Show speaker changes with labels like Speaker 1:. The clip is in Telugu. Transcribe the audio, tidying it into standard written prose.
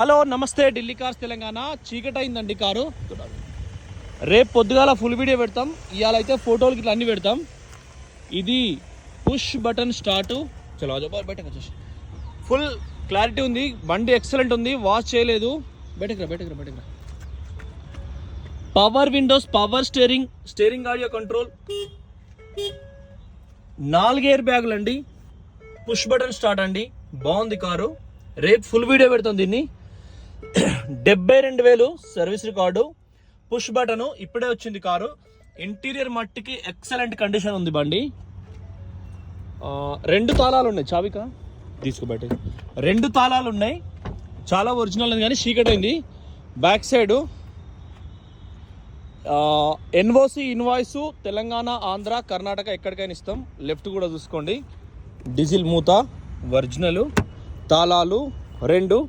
Speaker 1: హలో నమస్తే, ఢిల్లీ కార్స్ తెలంగాణ. చీకటి అయిందండి కారు. రేపు పొద్దుగాల ఫుల్ వీడియో పెడతాం. ఇవాళ అయితే ఫోటోలకి ఇట్లా అన్నీ పెడతాం. ఇది పుష్ బటన్ స్టార్ట్. చలో బయటకు వచ్చేసి ఫుల్ క్లారిటీ ఉంది. బండి ఎక్సలెంట్ ఉంది. వాష్ చేయలేదు. బయటకు రా. Power Windows, power steering audio control, 4 air బ్యాగులు అండి. పుష్ బటన్ స్టార్ట్ అండి. బాగుంది కారు. రేపు ఫుల్ వీడియో పెడతాం దీన్ని. 72,000 సర్వీస్ రికార్డు. పుష్ బటన్ ఇప్పుడే వచ్చింది కారు. ఇంటీరియర్ మట్టికి ఎక్సలెంట్ కండిషన్ ఉంది బండి. 2 తాళాలు ఉన్నాయి. చావిక తీసుకోబట్టి 2 తాళాలు ఉన్నాయి. చాలా ఒరిజినల్ ఉంది కానీ చీకటి అయింది. Back side NOC invoice Telangana, Andhra, Karnataka ఎక్కడికైనా ఇస్తాం. లెఫ్ట్ కూడా చూసుకోండి. డీజిల్ మూత ఒరిజినల్. తాళాలు 2.